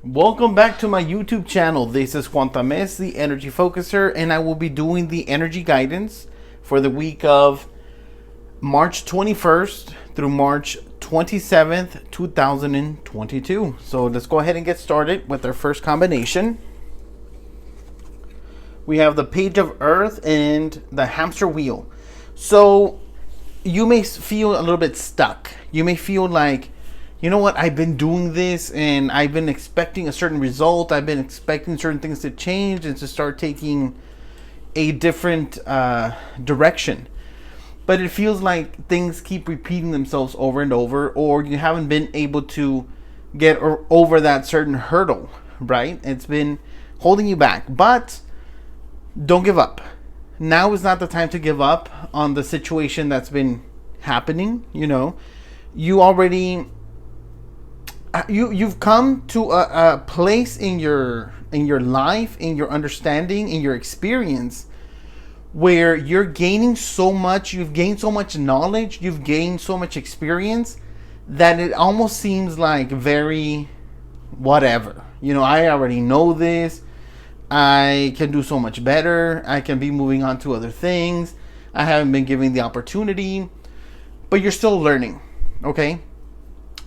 Welcome back to my YouTube channel. This is Juan Tamez, the Energy Focuser, and I will be doing the energy guidance for the week of March 21st through March 27th, 2022. So let's go ahead and get started with our first combination. We have the Page of Earth and the Hamster Wheel. So you may feel a little bit stuck. You may feel like, you know what, I've been doing this and I've been expecting a certain result. I've been expecting certain things to change and to start taking a different direction. But it feels like things keep repeating themselves over and over, or you haven't been able to get over that certain hurdle, right? It's been holding you back. But don't give up. Now is not the time to give up on the situation that's been happening. You know, you already... You've come to a place in your life, in your understanding, in your experience, where you're gaining so much. You've gained so much knowledge. You've gained so much experience that it almost seems like very whatever. You know, I already know this. I can do so much better. I can be moving on to other things. I haven't been given the opportunity, but you're still learning. Okay.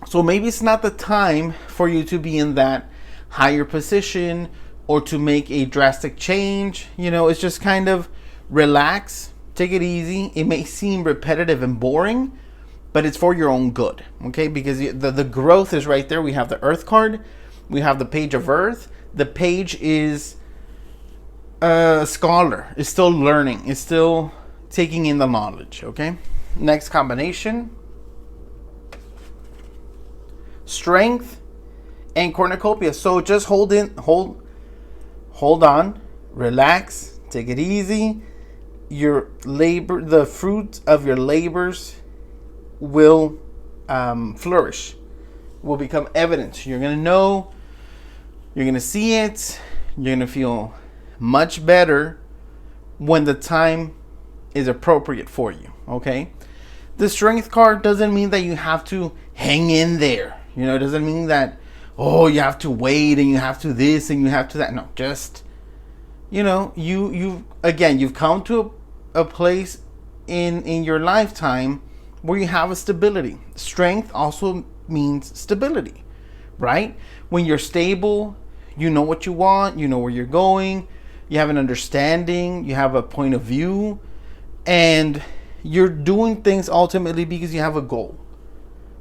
So maybe it's not the time for you to be in that higher position or to make a drastic change. You know, it's just kind of relax, take it easy. It may seem repetitive and boring, but it's for your own good, okay? Because the growth is right there. We have the Earth card. We have the Page of Earth. The page is a scholar. It's still learning. It's still taking in the knowledge, okay? Next combination. Strength and Cornucopia. So just hold on, relax, take it easy. Your labor, the fruit of your labors will flourish, will become evident. You're gonna know, you're gonna see it, you're gonna feel much better when the time is appropriate for you. Okay, the Strength card doesn't mean that you have to hang in there. You know, it doesn't mean that, oh, you have to wait and you have to this and you have to that. No, just, you know, you've come to a place in your lifetime where you have a stability. Strength also means stability, right? When you're stable, you know what you want, you know where you're going, you have an understanding, you have a point of view, and you're doing things ultimately because you have a goal.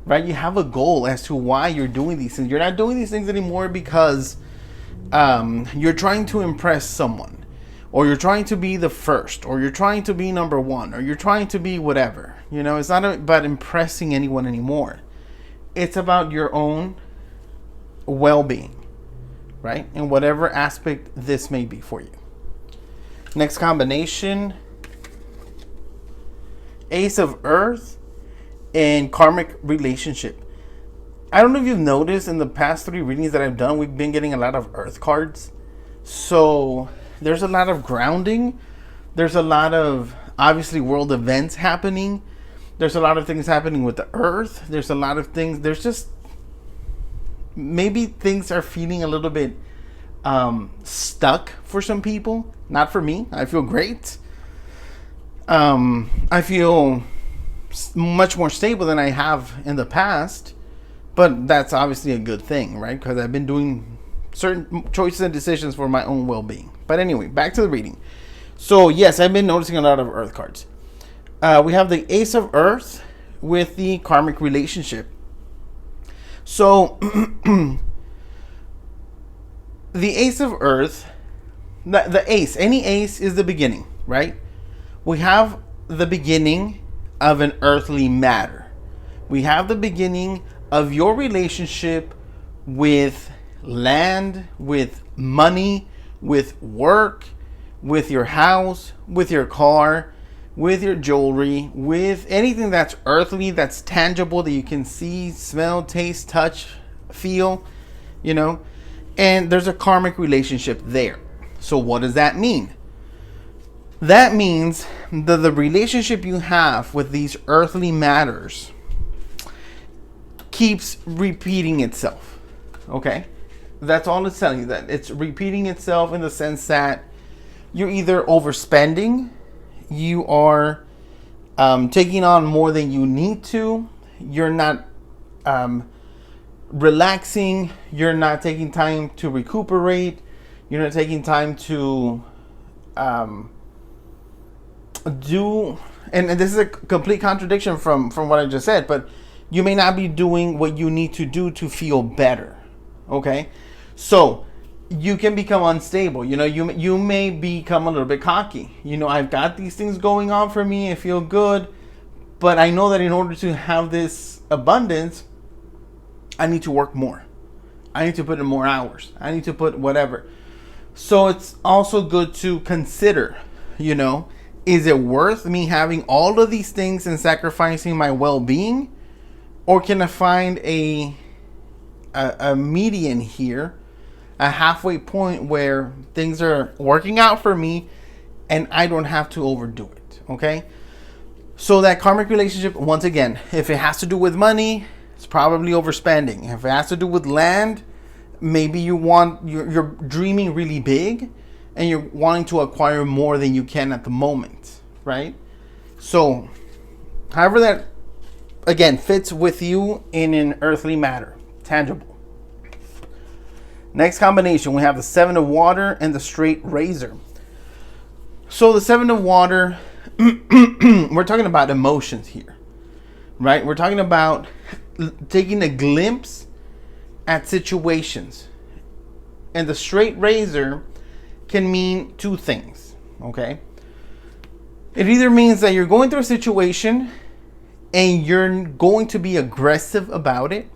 Right? You have a goal as to why you're doing these things. You're not doing these things anymore because you're trying to impress someone, or you're trying to be the first, or you're trying to be number one, or you're trying to be whatever. You know, it's not about impressing anyone anymore. It's about your own well-being, right? In whatever aspect this may be for you. Next combination. Ace of Earth and Karmic relationship. I don't know if you've noticed in the past 3 readings that I've done, we've been getting a lot of Earth cards. So there's a lot of grounding. There's a lot of, obviously, world events happening. There's a lot of things happening with the Earth. There's a lot of things. There's just, maybe things are feeling a little bit stuck for some people. Not for me. I feel great. I feel much more stable than I have in the past, but that's obviously a good thing, right? Because I've been doing certain choices and decisions for my own well-being. But anyway, back to the reading. So yes, I've been noticing a lot of Earth cards. We have the Ace of Earth with the Karmic relationship. So the Ace of Earth, the ace, any ace is the beginning, right? We have the beginning of an earthly matter. We have the beginning of your relationship with land, with money, with work, with your house, with your car, with your jewelry, with anything that's earthly, that's tangible, that you can see, smell, taste, touch, feel, you know. And there's a karmic relationship there. So what does that mean? That means that the relationship you have with these earthly matters keeps repeating itself. Okay? That's all it's telling you. That it's repeating itself in the sense that you're either overspending, you are taking on more than you need to, you're not relaxing, you're not taking time to recuperate, you're not taking time to do, and this is a complete contradiction from what I just said, but you may not be doing what you need to do to feel better. Okay, so you can become unstable. You may become a little bit cocky. I've got these things going on for me, I feel good, but I know that in order to have this abundance, I need to work more, I need to put in more hours, I need to put whatever. So it's also good to consider, is it worth me having all of these things and sacrificing my well-being? Or can I find a median here, a halfway point where things are working out for me and I don't have to overdo it? Okay? So that karmic relationship, once again, if it has to do with money, it's probably overspending. If it has to do with land, maybe you're dreaming really big and you're wanting to acquire more than you can at the moment, right? So, however that, again, fits with you in an earthly matter, tangible. Next combination, we have the 7 of water and the straight razor. So the 7 of water, we're talking about emotions here, right? We're talking about taking a glimpse at situations. And the straight razor can mean two things, okay? It either means that you're going through a situation and you're going to be aggressive about it,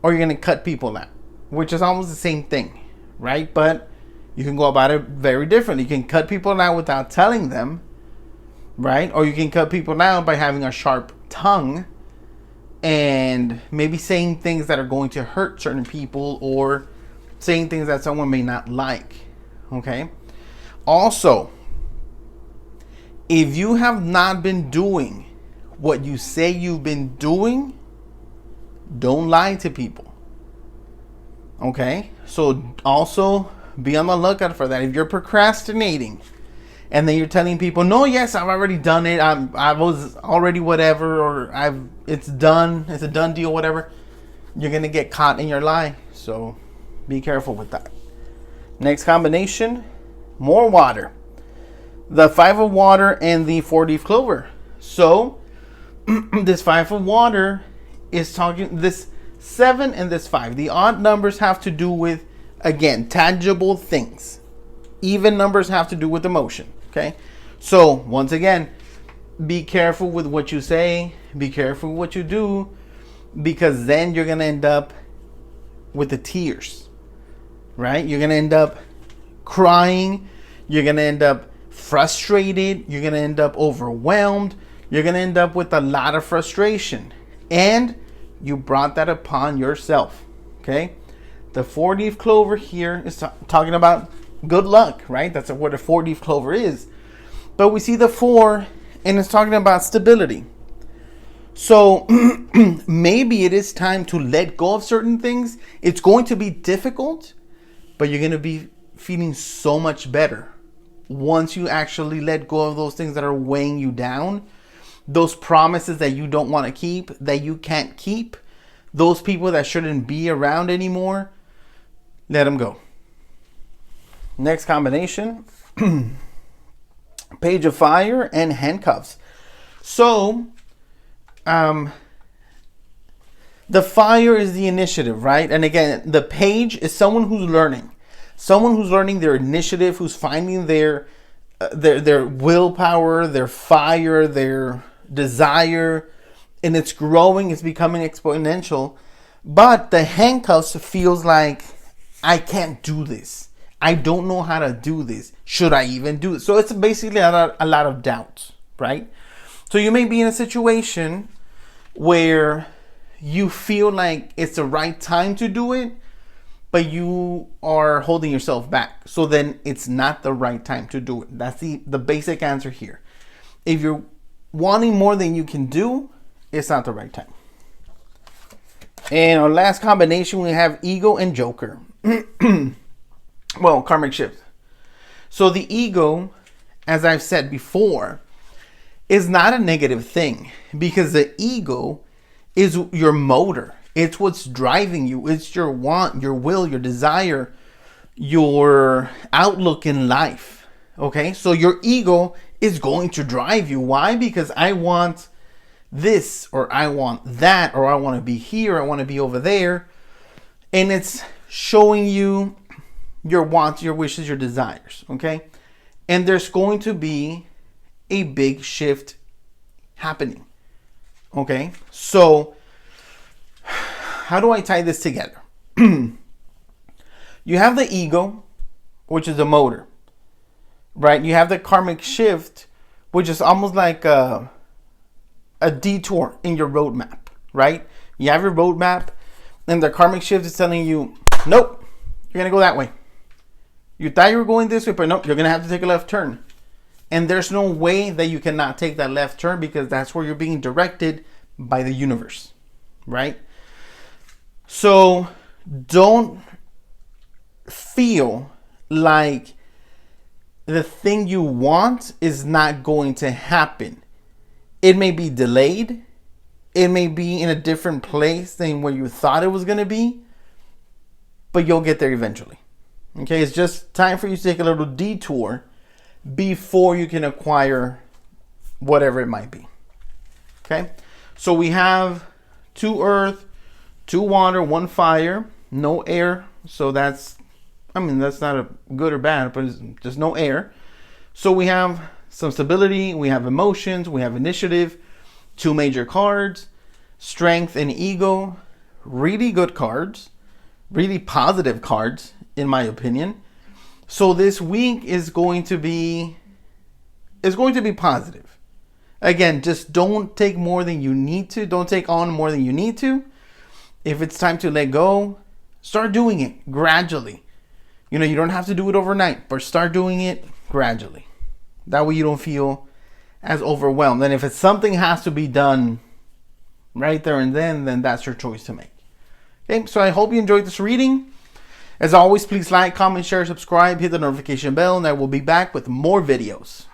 or you're going to cut people out, which is almost the same thing, right? But you can go about it very differently. You can cut people out without telling them, right? Or you can cut people out by having a sharp tongue and maybe saying things that are going to hurt certain people, or saying things that someone may not like, okay? Also, if you have not been doing what you say you've been doing, don't lie to people, okay? So also be on the lookout for that. If you're procrastinating and then you're telling people, no, yes, I've already done it, I was already whatever, or it's done, it's a done deal, whatever, you're gonna get caught in your lie. So be careful with that. Next combination, more water. The 5 of water and the 4-leaf clover. So this 5 of water is talking, this 7 and this 5. The odd numbers have to do with, again, tangible things. Even numbers have to do with emotion. Okay? So once again, be careful with what you say. Be careful with what you do, because then you're going to end up with the tears. Right? You're going to end up crying. You're going to end up frustrated. You're going to end up overwhelmed. You're going to end up with a lot of frustration. And you brought that upon yourself. Okay? The 4-leaf clover here is talking about good luck, right? That's what a 4-leaf clover is. But we see the 4, and it's talking about stability. So maybe it is time to let go of certain things. It's going to be difficult, but you're going to be feeling so much better once you actually let go of those things that are weighing you down. Those promises that you don't want to keep, that you can't keep. Those people that shouldn't be around anymore, let them go. Next combination, Page of Fire and Handcuffs. So, the fire is the initiative, right? And again, the page is someone who's learning. Someone who's learning their initiative, who's finding their willpower, their fire, their desire, and it's growing, it's becoming exponential. But the handcuffs feels like, I can't do this. I don't know how to do this. Should I even do it? So it's basically a lot of doubts, right? So you may be in a situation where you feel like it's the right time to do it, but you are holding yourself back. So then it's not the right time to do it. That's the basic answer here. If you're wanting more than you can do, it's not the right time. And our last combination, we have Ego and Joker. Well, karmic shift. So the ego, as I've said before, is not a negative thing, because the ego is your motor. It's what's driving you. It's your want, your will, your desire, your outlook in life. Okay? So your ego is going to drive you. Why? Because I want this, or I want that, or I want to be here, I want to be over there. And it's showing you your wants, your wishes, your desires. Okay? And there's going to be a big shift happening. Okay? So how do I tie this together? You have the ego, which is a motor, right? You have the karmic shift, which is almost like a detour in your roadmap, right? You have your roadmap, and the karmic shift is telling you, nope, you're going to go that way. You thought you were going this way, but nope, you're going to have to take a left turn. And there's no way that you cannot take that left turn, because that's where you're being directed by the universe, right? So don't feel like the thing you want is not going to happen. It may be delayed. It may be in a different place than where you thought it was going to be, but you'll get there eventually. Okay, it's just time for you to take a little detour before you can acquire whatever it might be. Okay, so we have 2 earth, 2 water, 1 fire, no air. So that's not a good or bad, but it's just no air. So we have some stability, we have emotions, we have initiative, 2 major cards, strength and ego. Really good cards, really positive cards, in my opinion. So this week is going to be positive. Again, just don't take more than you need to. Don't take on more than you need to. If it's time to let go, start doing it gradually. You know, you don't have to do it overnight, but start doing it gradually. That way you don't feel as overwhelmed. And if it's something has to be done right there and then that's your choice to make. Okay, so I hope you enjoyed this reading. As always, please like, comment, share, subscribe, hit the notification bell, and I will be back with more videos.